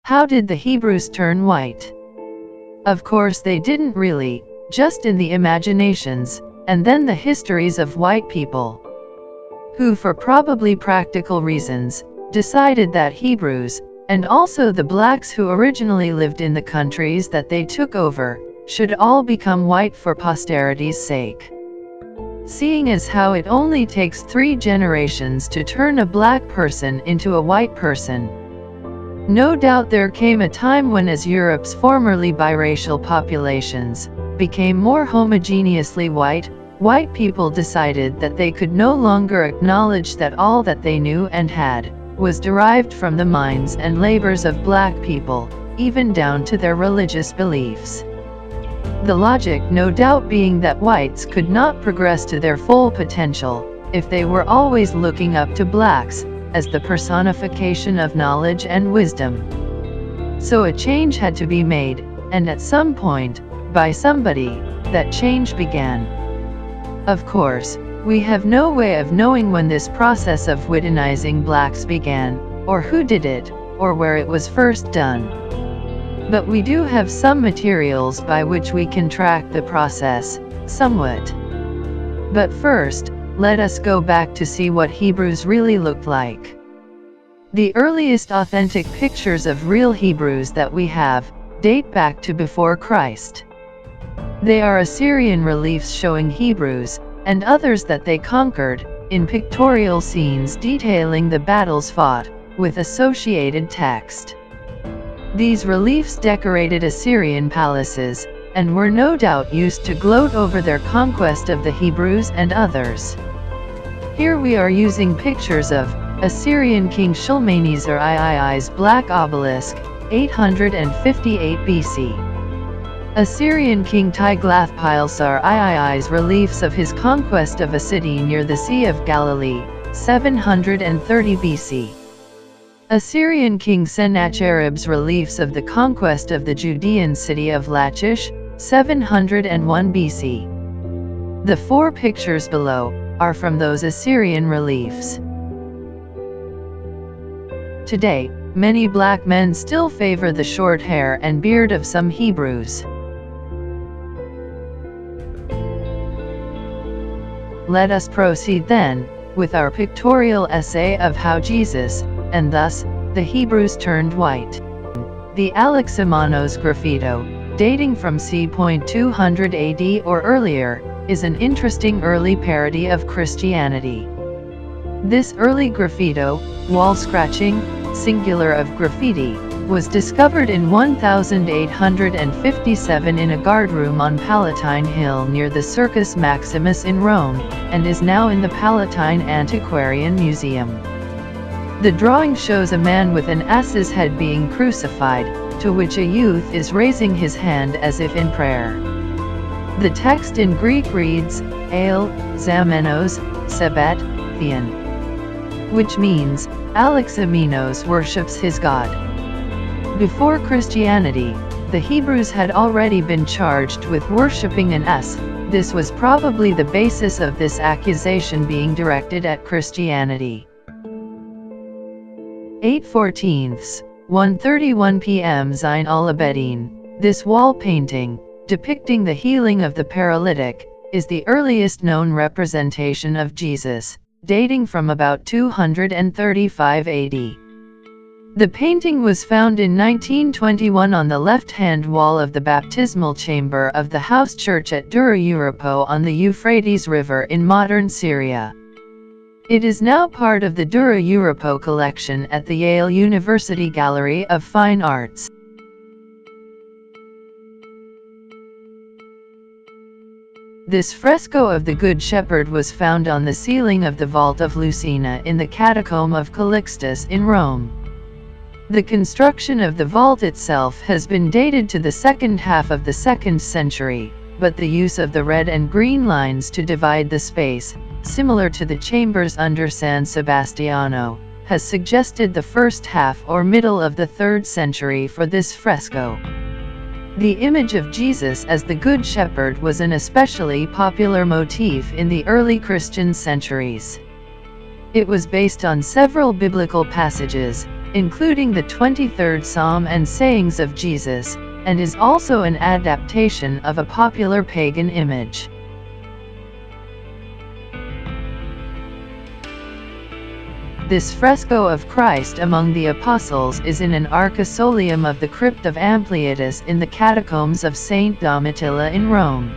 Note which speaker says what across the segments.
Speaker 1: How did the Hebrews turn white? Of course they didn't really, just in the imaginations, and then the histories of white people, who for probably practical reasons, decided that Hebrews, and also the blacks who originally lived in the countries that they took over, should all become white for posterity's sake. Seeing as how it only takes 3 generations to turn a black person into a white person. No doubt there came a time when, as Europe's formerly biracial populations became more homogeneously white people decided that they could no longer acknowledge that all that they knew and had was derived from the minds and labors of black people, even down to their religious beliefs. The logic no doubt being that whites could not progress to their full potential if they were always looking up to blacks as the personification of knowledge and wisdom. So a change had to be made, and at some point, by somebody, that change began. Of course, we have no way of knowing when this process of whitenizing blacks began, or who did it, or where it was first done. But we do have some materials by which we can track the process, somewhat. But first, let us go back to see what Hebrews really looked like. The earliest authentic pictures of real Hebrews that we have date back to before Christ. They are Assyrian reliefs showing Hebrews, and others that they conquered, in pictorial scenes detailing the battles fought, with associated text. These reliefs decorated Assyrian palaces, and were no doubt used to gloat over their conquest of the Hebrews and others. Here we are using pictures of Assyrian King Shalmaneser III's Black Obelisk, 858 BC. Assyrian King Tiglath-Pileser III's reliefs of his conquest of a city near the Sea of Galilee, 730 BC. Assyrian King Sennacherib's reliefs of the conquest of the Judean city of Lachish, 701 BC. The 4 pictures below are from those Assyrian reliefs. Today, many black men still favor the short hair and beard of some Hebrews. Let us proceed then, with our pictorial essay of how Jesus, and thus, the Hebrews turned white. The Alexamenos graffito, dating from c. 200 AD or earlier, is an interesting early parody of Christianity. This early graffito, wall scratching, singular of graffiti, was discovered in 1857 in a guardroom on Palatine Hill near the Circus Maximus in Rome, and is now in the Palatine Antiquarian Museum. The drawing shows a man with an ass's head being crucified, to which a youth is raising his hand as if in prayer. The text in Greek reads, aljazeera sabc, which means, Alexamenos worships his God. Before Christianity, the Hebrews had already been charged with worshipping an ass. This was probably the basis of this accusation being directed at Christianity. 8/14, 1:31 p.m. Zain al-Abedin. This wall painting, depicting the healing of the paralytic, is the earliest known representation of Jesus, dating from about 235 AD. The painting was found in 1921 on the left-hand wall of the baptismal chamber of the house church at Dura Europo on the Euphrates River in modern Syria. It is now part of the Dura Europo collection at the Yale University Gallery of Fine Arts. This fresco of the Good Shepherd was found on the ceiling of the vault of Lucina in the Catacomb of Calixtus in Rome. The construction of the vault itself has been dated to the second half of the 2nd century, but the use of the red and green lines to divide the space, similar to the chambers under San Sebastiano, has suggested the first half or middle of the 3rd century for this fresco. The image of Jesus as the Good Shepherd was an especially popular motif in the early Christian centuries. It was based on several biblical passages, including the 23rd Psalm and sayings of Jesus, and is also an adaptation of a popular pagan image. This fresco of Christ among the apostles is in an arcosolium of the crypt of Ampliatus in the catacombs of Saint Domitilla in Rome.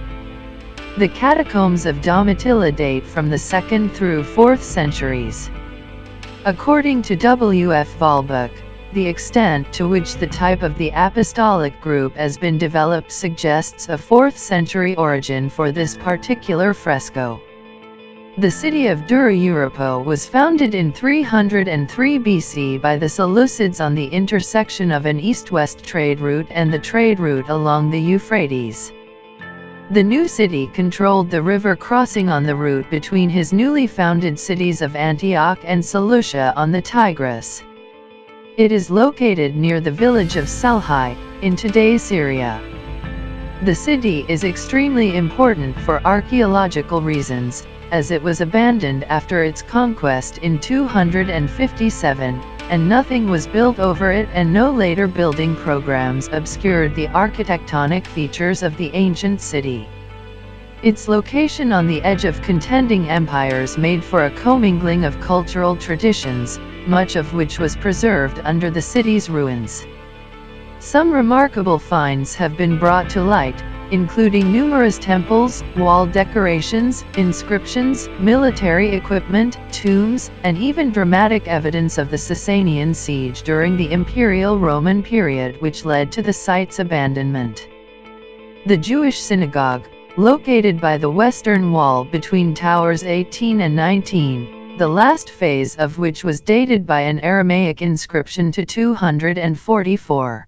Speaker 1: The catacombs of Domitilla date from the 2nd through 4th centuries. According to W. F. Volbuck, the extent to which the type of the apostolic group has been developed suggests a 4th century origin for this particular fresco. The city of Dura Europo was founded in 303 BC by the Seleucids on the intersection of an east-west trade route and the trade route along the Euphrates. The new city controlled the river crossing on the route between his newly founded cities of Antioch and Seleucia on the Tigris. It is located near the village of Salhai, in today's Syria. The city is extremely important for archaeological reasons, as it was abandoned after its conquest in 257, and nothing was built over it, and no later building programs obscured the architectonic features of the ancient city. Its location on the edge of contending empires made for a commingling of cultural traditions, much of which was preserved under the city's ruins. Some remarkable finds have been brought to light, including numerous temples, wall decorations, inscriptions, military equipment, tombs, and even dramatic evidence of the Sasanian siege during the Imperial Roman period, which led to the site's abandonment. The Jewish synagogue, located by the western wall between towers 18 and 19, the last phase of which was dated by an Aramaic inscription to 244.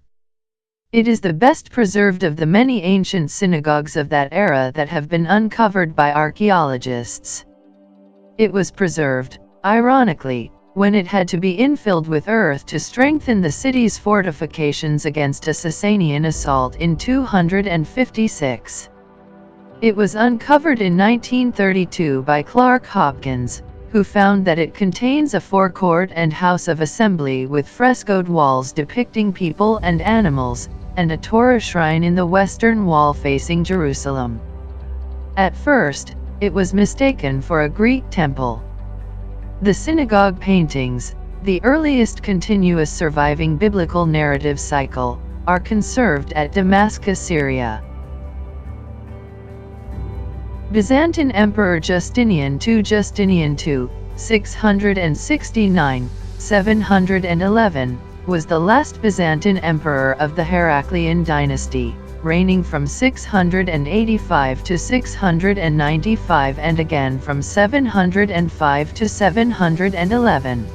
Speaker 1: It is the best preserved of the many ancient synagogues of that era that have been uncovered by archaeologists. It was preserved, ironically, when it had to be infilled with earth to strengthen the city's fortifications against a Sasanian assault in 256. It was uncovered in 1932 by Clark Hopkins, who found that it contains a forecourt and house of assembly with frescoed walls depicting people and animals, and a Torah shrine in the western wall facing Jerusalem. At first, it was mistaken for a Greek temple. The synagogue paintings, the earliest continuous surviving biblical narrative cycle, are conserved at Damascus, Syria. Byzantine Emperor Justinian II 669–711, was the last Byzantine emperor of the Heraclian dynasty, reigning from 685 to 695 and again from 705 to 711.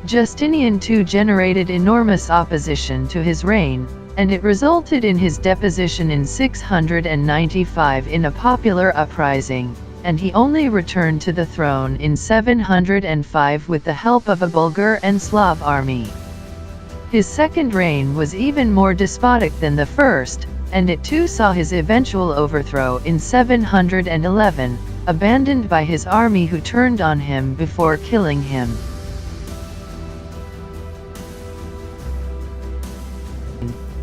Speaker 1: Justinian II generated enormous opposition to his reign, and it resulted in his deposition in 695 in a popular uprising, and he only returned to the throne in 705 with the help of a Bulgar and Slav army. His second reign was even more despotic than the first, and it too saw his eventual overthrow in 711, abandoned by his army who turned on him before killing him.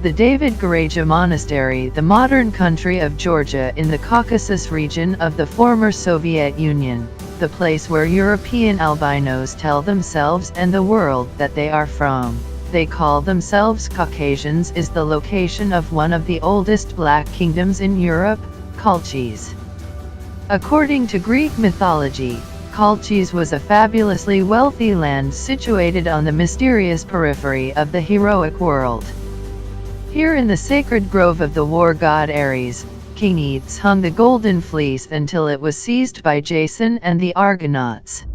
Speaker 1: The David Garaja Monastery, the modern country of Georgia in the Caucasus region of the former Soviet Union, the place where European albinos tell themselves and the world that they are from. They call themselves Caucasians, is the location of one of the oldest black kingdoms in Europe, Colchis. According to Greek mythology, Colchis was a fabulously wealthy land situated on the mysterious periphery of the heroic world. Here in the sacred grove of the war god Ares, King Aetes hung the golden fleece until it was seized by Jason and the Argonauts.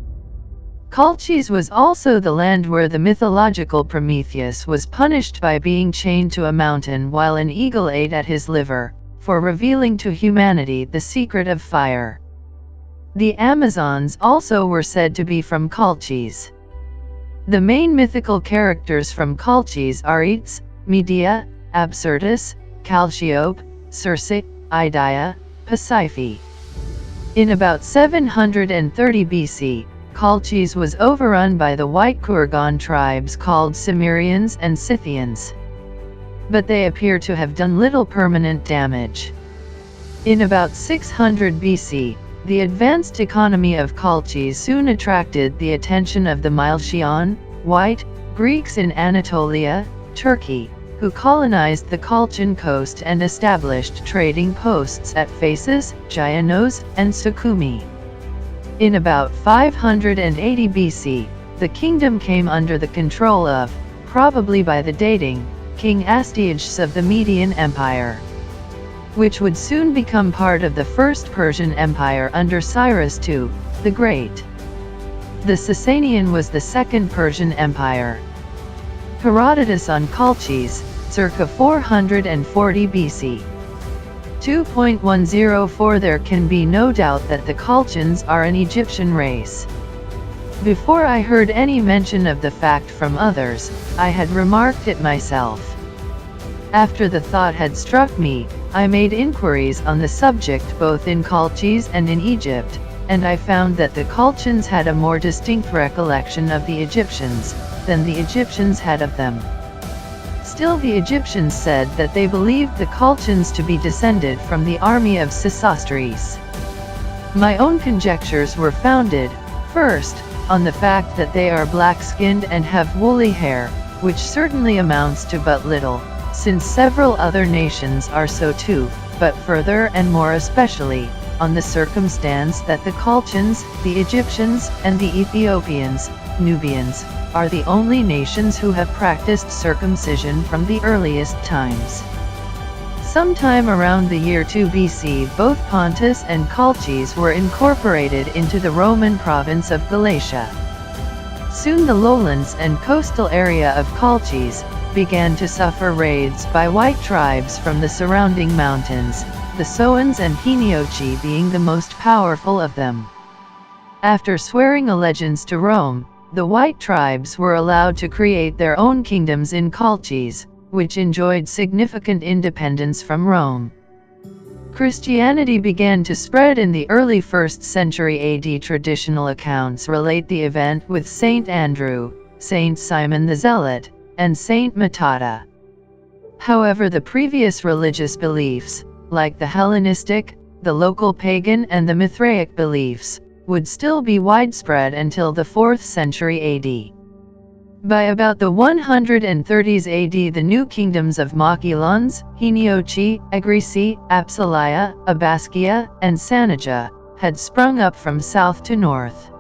Speaker 1: Colchis was also the land where the mythological Prometheus was punished by being chained to a mountain while an eagle ate at his liver, for revealing to humanity the secret of fire. The Amazons also were said to be from Colchis. The main mythical characters from Colchis are Aetes, Medea, Absyrtus, Chalciope, Circe, Idaea, Pasiphae. In about 730 BC, Colchis was overrun by the white Kurgan tribes called Cimmerians and Scythians. But they appear to have done little permanent damage. In about 600 BC, the advanced economy of Colchis soon attracted the attention of the Milesian, white, Greeks in Anatolia, Turkey, who colonized the Colchian coast and established trading posts at Phasis, Gyanos, and Sukhumi. In about 580 BC, the kingdom came under the control of, probably by the dating, King Astyages of the Median Empire, which would soon become part of the First Persian Empire under Cyrus II, the Great. The Sasanian was the Second Persian Empire. Herodotus on Colchis, circa 440 BC. 2.104 There can be no doubt that the Colchians are an Egyptian race. Before I heard any mention of the fact from others, I had remarked it myself. After the thought had struck me, I made inquiries on the subject both in Colchis and in Egypt, and I found that the Colchians had a more distinct recollection of the Egyptians than the Egyptians had of them. Still, the Egyptians said that they believed the Colchians to be descended from the army of Sesostris. My own conjectures were founded, first, on the fact that they are black-skinned and have woolly hair, which certainly amounts to but little, since several other nations are so too, but further and more especially, on the circumstance that the Colchians, the Egyptians, and the Ethiopians, Nubians, are the only nations who have practiced circumcision from the earliest times. Sometime around the year 2 BC, both Pontus and Colchis were incorporated into the Roman province of Galatia. Soon the lowlands and coastal area of Colchis began to suffer raids by white tribes from the surrounding mountains, the Soans and Heniochi being the most powerful of them. After swearing allegiance to Rome, the white tribes were allowed to create their own kingdoms in Colchis, which enjoyed significant independence from Rome. Christianity began to spread in the early 1st century AD. Traditional accounts relate the event with Saint Andrew, Saint Simon the Zealot, and Saint Matata. However, the previous religious beliefs, like the Hellenistic, the local pagan and the Mithraic beliefs, would still be widespread until the 4th century AD. By about the 130s AD, the new kingdoms of Makelons, Heniochi, Agrisi, Apsilia, Abaskia, and Sanija had sprung up from south to north.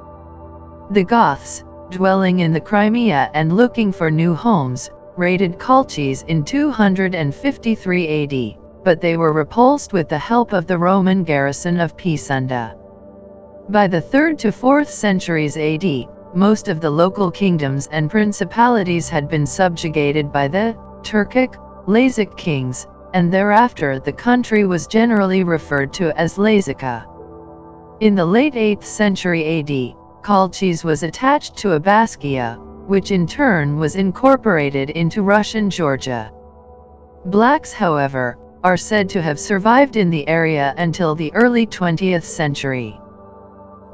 Speaker 1: The Goths, dwelling in the Crimea and looking for new homes, raided Colchis in 253 AD, but they were repulsed with the help of the Roman garrison of Pisanda. By the 3rd to 4th centuries AD, most of the local kingdoms and principalities had been subjugated by the Turkic, Lazic kings, and thereafter the country was generally referred to as Lazica. In the late 8th century AD, Colchis was attached to Abaskia, which in turn was incorporated into Russian Georgia. Blacks, however, are said to have survived in the area until the early 20th century.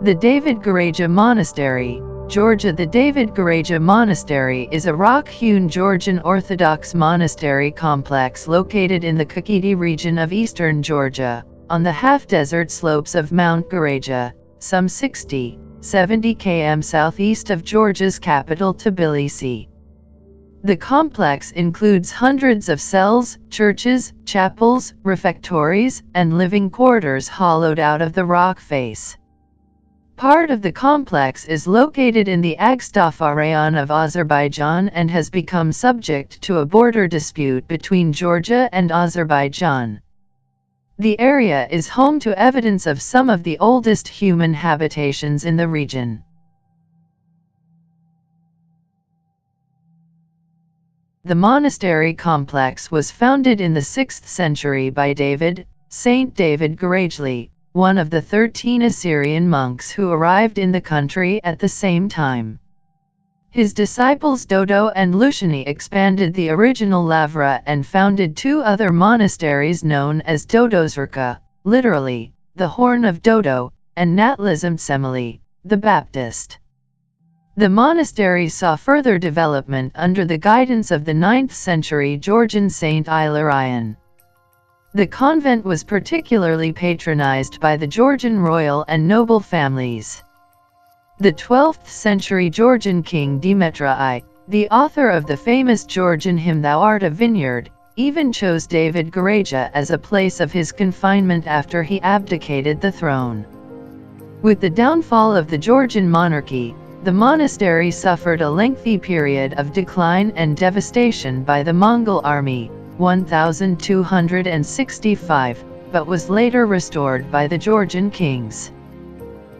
Speaker 1: The David Garaja Monastery, Georgia. The David Garaja Monastery is a rock-hewn Georgian Orthodox monastery complex located in the Kakheti region of eastern Georgia, on the half-desert slopes of Mount Garaja, some 60-70 km southeast of Georgia's capital Tbilisi. The complex includes hundreds of cells, churches, chapels, refectories, and living quarters hollowed out of the rock face. Part of the complex is located in the Agstafa Rayon of Azerbaijan and has become subject to a border dispute between Georgia and Azerbaijan. The area is home to evidence of some of the oldest human habitations in the region. The monastery complex was founded in the 6th century by Saint David Garajli, one of the 13 Assyrian monks who arrived in the country at the same time. His disciples Dodo and Luciani expanded the original Lavra and founded 2 other monasteries known as Dodozerka, literally, the horn of Dodo, and Natlizmtsemili, the Baptist. The monastery saw further development under the guidance of the 9th century Georgian Saint Ilarion. The convent was particularly patronized by the Georgian royal and noble families. The 12th century Georgian king Demetra I, the author of the famous Georgian hymn Thou Art a Vineyard, even chose David Garaja as a place of his confinement after he abdicated the throne. With the downfall of the Georgian monarchy, the monastery suffered a lengthy period of decline and devastation by the Mongol army, 1265, but was later restored by the Georgian kings.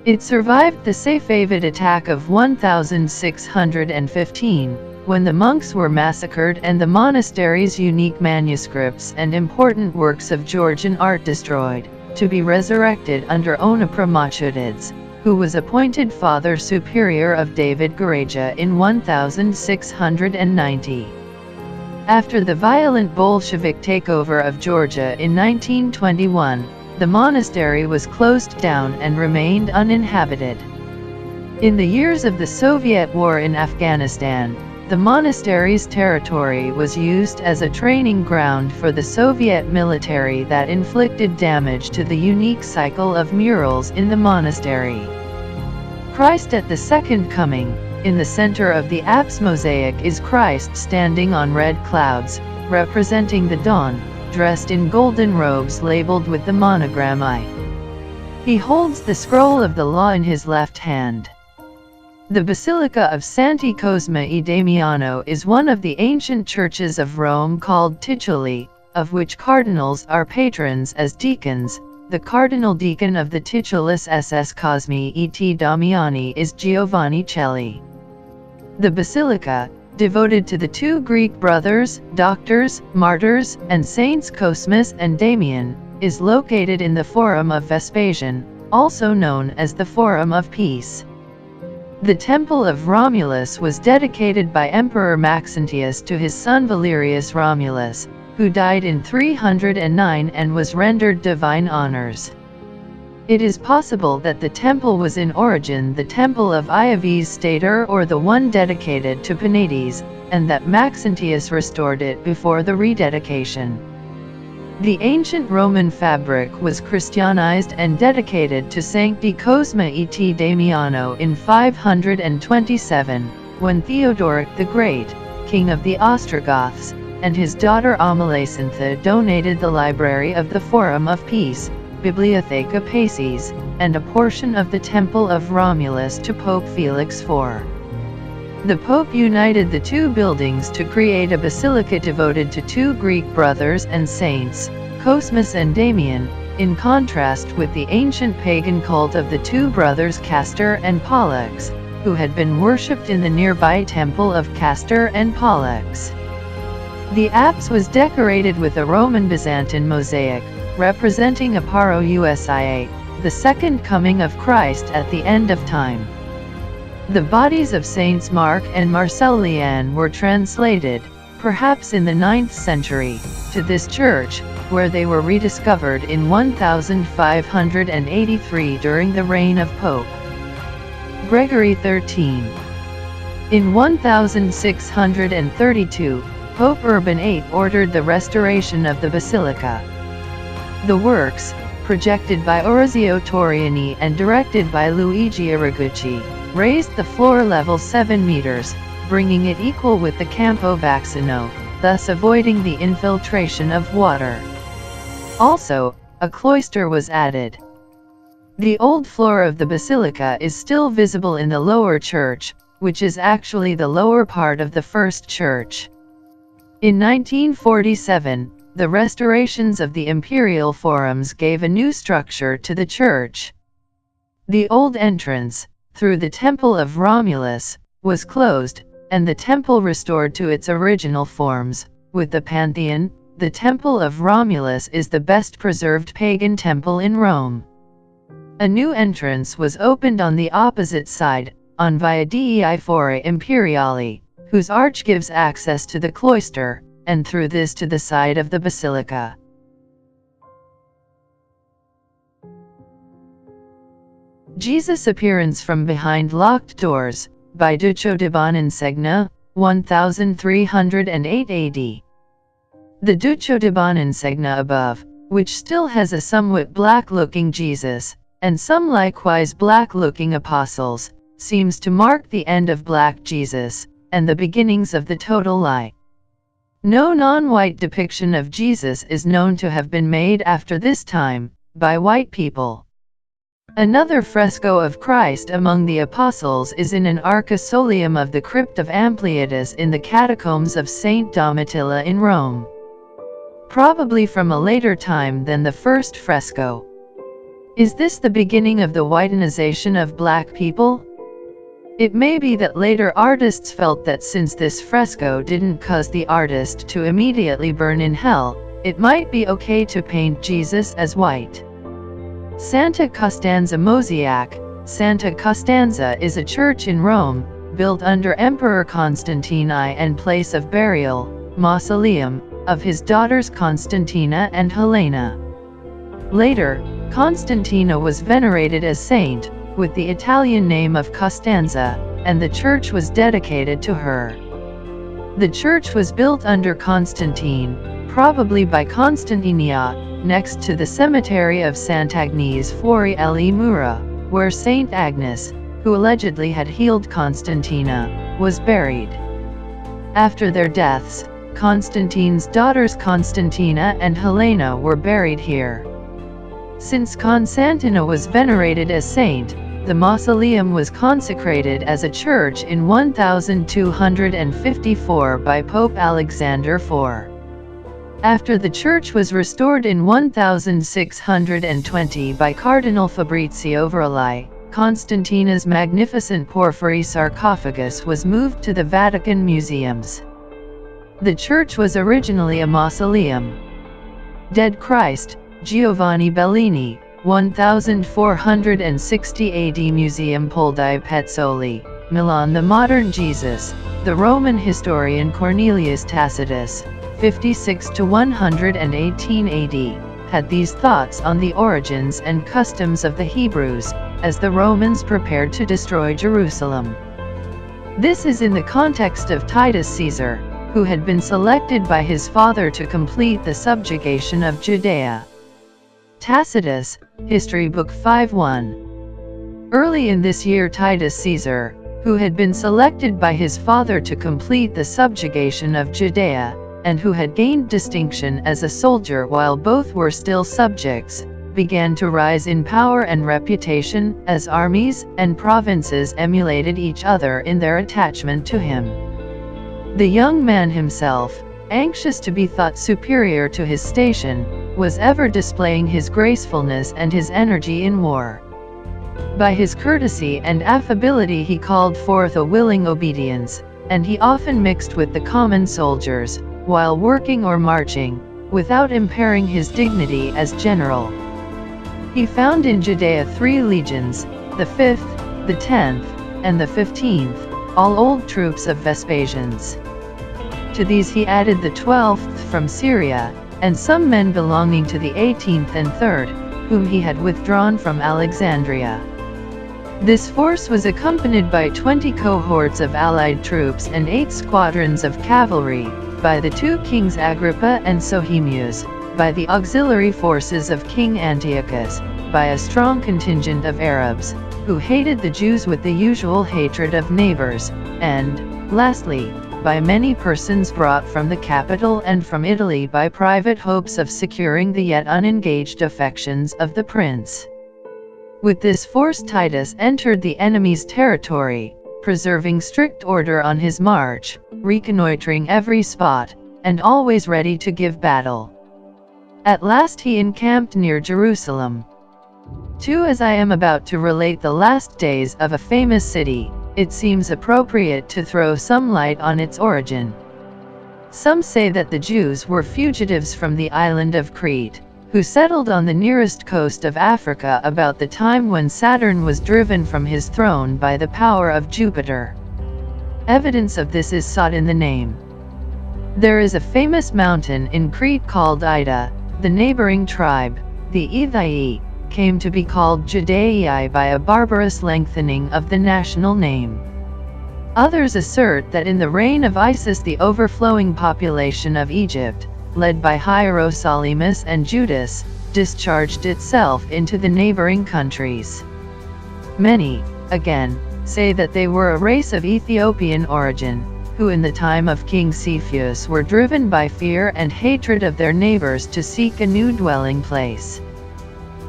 Speaker 1: It survived the Safavid attack of 1615, when the monks were massacred and the monastery's unique manuscripts and important works of Georgian art destroyed, to be resurrected under Onupra Machudids, who was appointed Father Superior of David Garaja in 1690. After the violent Bolshevik takeover of Georgia in 1921, the monastery was closed down and remained uninhabited. In the years of the Soviet war in Afghanistan, the monastery's territory was used as a training ground for the Soviet military that inflicted damage to the unique cycle of murals in the monastery. Christ at the Second Coming, in the center of the apse mosaic is Christ standing on red clouds, representing the dawn, dressed in golden robes labeled with the monogram I. He holds the scroll of the law in his left hand. The Basilica of Santi Cosma e Damiano is one of the ancient churches of Rome called tituli, of which cardinals are patrons as deacons. The cardinal deacon of the titulus SS Cosmi et Damiani is Giovanni Celli. The basilica, devoted to the two Greek brothers, doctors, martyrs, and saints Cosmas and Damian, is located in the Forum of Vespasian, also known as the Forum of Peace. The Temple of Romulus was dedicated by Emperor Maxentius to his son Valerius Romulus, who died in 309 and was rendered divine honors. It is possible that the temple was in origin the temple of Iovis Stator or the one dedicated to Penates, and that Maxentius restored it before the rededication. The ancient Roman fabric was Christianized and dedicated to Sancti Cosma et Damiano in 527, when Theodoric the Great, king of the Ostrogoths, and his daughter Amalasuntha donated the library of the Forum of Peace, Bibliotheca Pacis, and a portion of the Temple of Romulus to Pope Felix IV. The Pope united the two buildings to create a basilica devoted to two Greek brothers and saints, Cosmas and Damian, in contrast with the ancient pagan cult of the two brothers Castor and Pollux, who had been worshipped in the nearby temple of Castor and Pollux. The apse was decorated with a Roman Byzantine mosaic, representing Aparo Usia, the second coming of Christ at the end of time. The bodies of Saints Mark and Marcellian were translated, perhaps in the 9th century, to this church, where they were rediscovered in 1583 during the reign of Pope Gregory XIII. In 1632, Pope Urban VIII ordered the restoration of the basilica. The works, projected by Orazio Toriani and directed by Luigi Iraguchi, raised the floor level 7 meters, bringing it equal with the Campo Vaccino, thus avoiding the infiltration of water. Also, a cloister was added. The old floor of the basilica is still visible in the lower church, which is actually the lower part of the first church. In 1947, the restorations of the imperial forums gave a new structure to the church. The old entrance, through the Temple of Romulus, was closed, and the temple restored to its original forms. With the Pantheon, the Temple of Romulus is the best preserved pagan temple in Rome. A new entrance was opened on the opposite side, on Via dei Fori Imperiali, whose arch gives access to the cloister, and through this to the side of the basilica. Jesus' appearance from behind locked doors, by Duchodibaninsegna, 1308 AD. The Duchodibaninsegna above, which still has a somewhat black-looking Jesus, and some likewise black-looking apostles, seems to mark the end of Black Jesus, and the beginnings of the total lie. No non-white depiction of Jesus is known to have been made after this time, by white people. Another fresco of Christ among the apostles is in an arcosolium of the crypt of Ampliatus in the catacombs of Saint Domitilla in Rome. Probably from a later time than the first fresco. Is this the beginning of the whitenization of black people? It may be that later artists felt that since this fresco didn't cause the artist to immediately burn in hell, it might be okay to paint Jesus as white. Santa Costanza Mosaic. Santa Costanza is a church in Rome, built under Emperor Constantine I and place of burial, mausoleum, of his daughters Constantina and Helena. Later, Constantina was venerated as saint, with the Italian name of Costanza, and the church was dedicated to her. The church was built under Constantine, probably by Constantinia, next to the cemetery of Sant'Agnes fuori le mura, where Saint Agnes, who allegedly had healed Constantina, was buried. After their deaths, Constantine's daughters Constantina and Helena were buried here. Since Constantina was venerated as saint, the mausoleum was consecrated as a church in 1254 by Pope Alexander IV. After the church was restored in 1620 by Cardinal Fabrizio Verli, Constantina's magnificent porphyry sarcophagus was moved to the Vatican museums. The church was originally a mausoleum. Dead Christ, Giovanni Bellini, 1460 AD Museum Poldi Pezzoli, Milan. The modern Jesus, the Roman historian Cornelius Tacitus, 56 to 118 AD, had these thoughts on the origins and customs of the Hebrews, as the Romans prepared to destroy Jerusalem. This is in the context of Titus Caesar, who had been selected by his father to complete the subjugation of Judea. Tacitus, History Book 5:1. Early in this year Titus Caesar, who had been selected by his father to complete the subjugation of Judea, and who had gained distinction as a soldier while both were still subjects, began to rise in power and reputation, as armies and provinces emulated each other in their attachment to him. The young man himself, anxious to be thought superior to his station, was ever displaying his gracefulness and his energy in war. By his courtesy and affability he called forth a willing obedience, and he often mixed with the common soldiers, while working or marching, without impairing his dignity as general. He found in Judea 3 legions, the 5th, the 10th, and the 15th, all old troops of Vespasian's. To these he added the 12th from Syria, and some men belonging to the 18th and 3rd, whom he had withdrawn from Alexandria. This force was accompanied by 20 cohorts of allied troops and 8 squadrons of cavalry, by the 2 kings Agrippa and Sohemius, by the auxiliary forces of King Antiochus, by a strong contingent of Arabs, who hated the Jews with the usual hatred of neighbors, and, lastly, by many persons brought from the capital and from Italy by private hopes of securing the yet unengaged affections of the prince. With this force Titus entered the enemy's territory, preserving strict order on his march, reconnoitering every spot, and always ready to give battle. At last he encamped near Jerusalem. As I am about to relate the last days of a famous city, it seems appropriate to throw some light on its origin. Some say that the Jews were fugitives from the island of Crete, who settled on the nearest coast of Africa about the time when Saturn was driven from his throne by the power of Jupiter. Evidence of this is sought in the name. There is a famous mountain in Crete called Ida. The neighboring tribe, the Ethii, came to be called Judaei by a barbarous lengthening of the national name. Others assert that in the reign of Isis the overflowing population of Egypt, led by Hierosolumus and Judas, discharged itself into the neighboring countries. Many, again, say that they were a race of Ethiopian origin, who in the time of King Cepheus were driven by fear and hatred of their neighbors to seek a new dwelling place.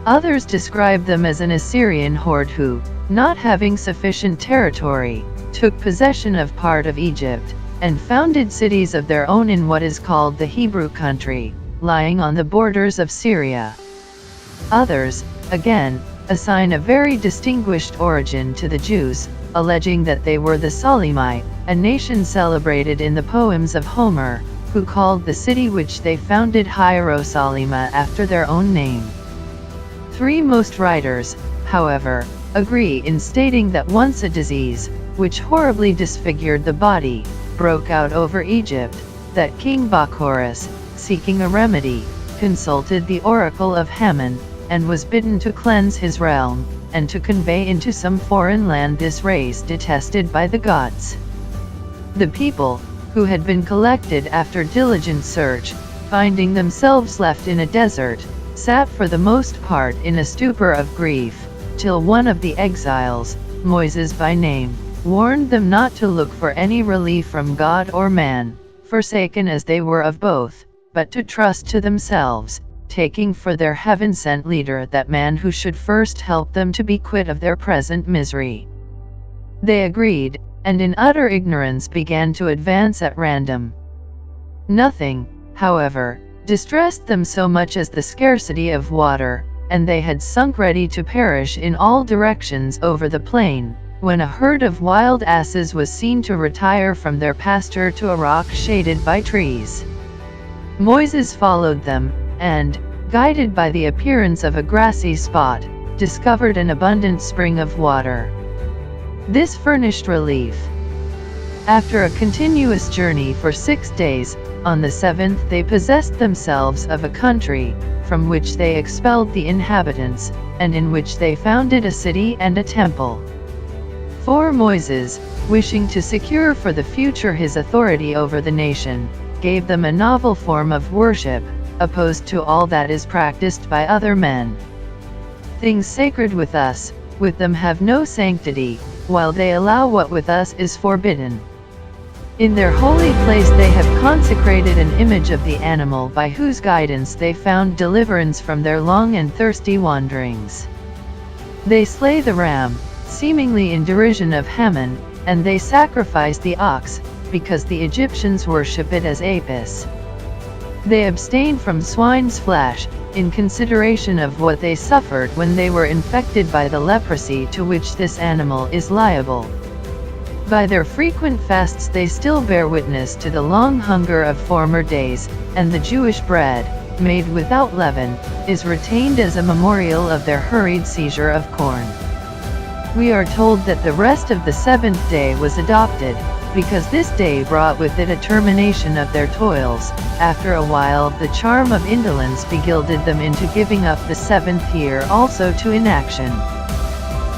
Speaker 1: Others describe them as an Assyrian horde who, not having sufficient territory, took possession of part of Egypt, and founded cities of their own in what is called the Hebrew country, lying on the borders of Syria. Others, again, assign a very distinguished origin to the Jews, alleging that they were the Solymi, a nation celebrated in the poems of Homer, who called the city which they founded Hierosolyma after their own name. Three most writers, however, agree in stating that once a disease, which horribly disfigured the body, broke out over Egypt, that King Bacchorus, seeking a remedy, consulted the oracle of Hammon, and was bidden to cleanse his realm, and to convey into some foreign land this race detested by the gods. The people, who had been collected after diligent search, finding themselves left in a desert, sat for the most part in a stupor of grief, till one of the exiles, Moses by name, warned them not to look for any relief from God or man, forsaken as they were of both, but to trust to themselves, taking for their heaven-sent leader that man who should first help them to be quit of their present misery. They agreed, and in utter ignorance began to advance at random. Nothing, however, distressed them so much as the scarcity of water, and they had sunk ready to perish in all directions over the plain, when a herd of wild asses was seen to retire from their pasture to a rock shaded by trees. Moses followed them, and, guided by the appearance of a grassy spot, discovered an abundant spring of water. This furnished relief. After a continuous journey for 6 days, on the 7th they possessed themselves of a country, from which they expelled the inhabitants, and in which they founded a city and a temple. For Moses, wishing to secure for the future his authority over the nation, gave them a novel form of worship, opposed to all that is practiced by other men. Things sacred with us, with them have no sanctity, while they allow what with us is forbidden. In their holy place they have consecrated an image of the animal by whose guidance they found deliverance from their long and thirsty wanderings. They slay the ram, seemingly in derision of Hammon, and they sacrifice the ox, because the Egyptians worship it as Apis. They abstain from swine's flesh, in consideration of what they suffered when they were infected by the leprosy to which this animal is liable. By their frequent fasts they still bear witness to the long hunger of former days, and the Jewish bread, made without leaven, is retained as a memorial of their hurried seizure of corn. We are told that the rest of the 7th day was adopted, because this day brought with it a termination of their toils. After a while the charm of indolence beguiled them into giving up the 7th year also to inaction.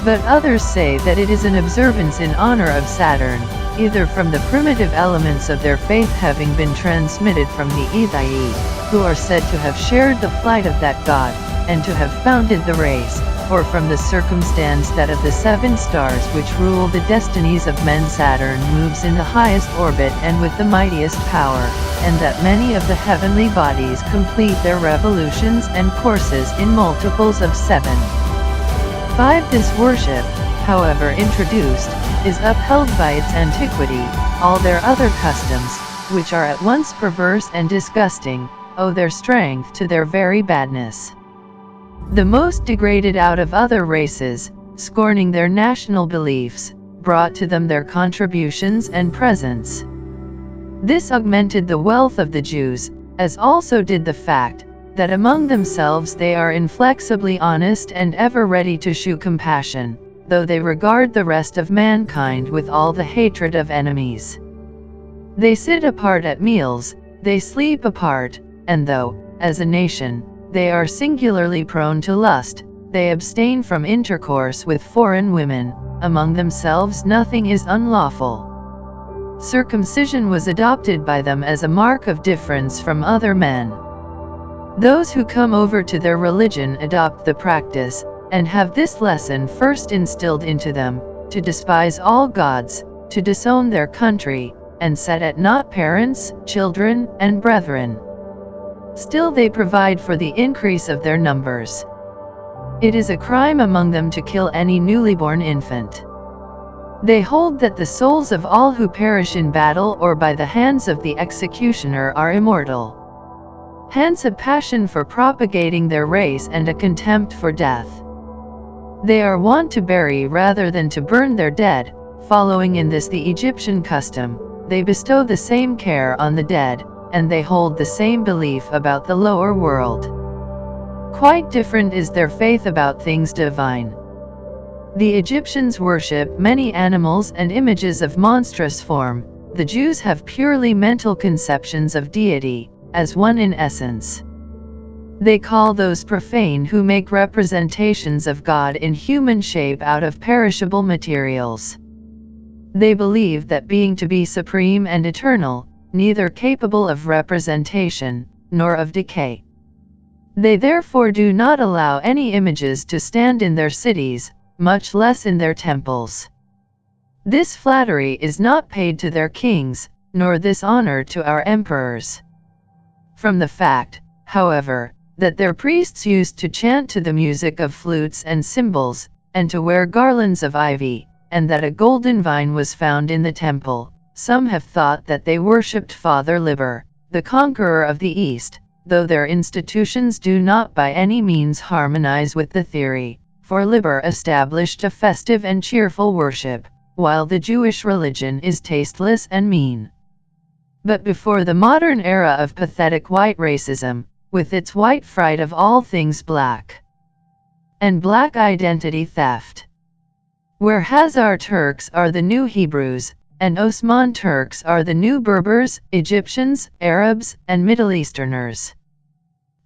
Speaker 1: But others say that it is an observance in honor of Saturn, either from the primitive elements of their faith having been transmitted from the Ethiopians, who are said to have shared the flight of that god, and to have founded the race, or from the circumstance that of the 7 stars which rule the destinies of men Saturn moves in the highest orbit and with the mightiest power, and that many of the heavenly bodies complete their revolutions and courses in multiples of 7. 5. This worship, however introduced, is upheld by its antiquity. All their other customs, which are at once perverse and disgusting, owe their strength to their very badness. The most degraded out of other races, scorning their national beliefs, brought to them their contributions and presents. This augmented the wealth of the Jews, as also did the fact that among themselves they are inflexibly honest and ever ready to shew compassion, though they regard the rest of mankind with all the hatred of enemies. They sit apart at meals, they sleep apart, and though, as a nation, they are singularly prone to lust, they abstain from intercourse with foreign women. Among themselves nothing is unlawful. Circumcision was adopted by them as a mark of difference from other men. Those who come over to their religion adopt the practice, and have this lesson first instilled into them, to despise all gods, to disown their country, and set at naught parents, children, and brethren. Still they provide for the increase of their numbers. It is a crime among them to kill any newly born infant. They hold that the souls of all who perish in battle or by the hands of the executioner are immortal. Hence a passion for propagating their race and a contempt for death. They are wont to bury rather than to burn their dead. Following in this the Egyptian custom, they bestow the same care on the dead, and they hold the same belief about the lower world. Quite different is their faith about things divine. The Egyptians worship many animals and images of monstrous form. The Jews have purely mental conceptions of deity, as one in essence. They call those profane who make representations of God in human shape out of perishable materials. They believe that being to be supreme and eternal, neither capable of representation, nor of decay. They therefore do not allow any images to stand in their cities, much less in their temples. This flattery is not paid to their kings, nor this honor to our emperors. From the fact, however, that their priests used to chant to the music of flutes and cymbals, and to wear garlands of ivy, and that a golden vine was found in the temple, some have thought that they worshipped Father Liber, the conqueror of the East, though their institutions do not by any means harmonize with the theory, for Liber established a festive and cheerful worship, while the Jewish religion is tasteless and mean. But before the modern era of pathetic white racism, with its white fright of all things black, and black identity theft, where Hazar Turks are the new Hebrews, and Osman Turks are the new Berbers, Egyptians, Arabs, and Middle Easterners.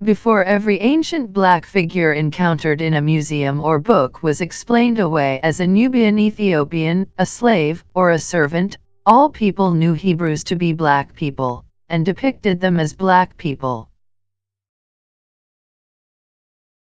Speaker 1: Before every ancient black figure encountered in a museum or book was explained away as a Nubian Ethiopian, a slave, or a servant, all people knew Hebrews to be black people, and depicted them as black people.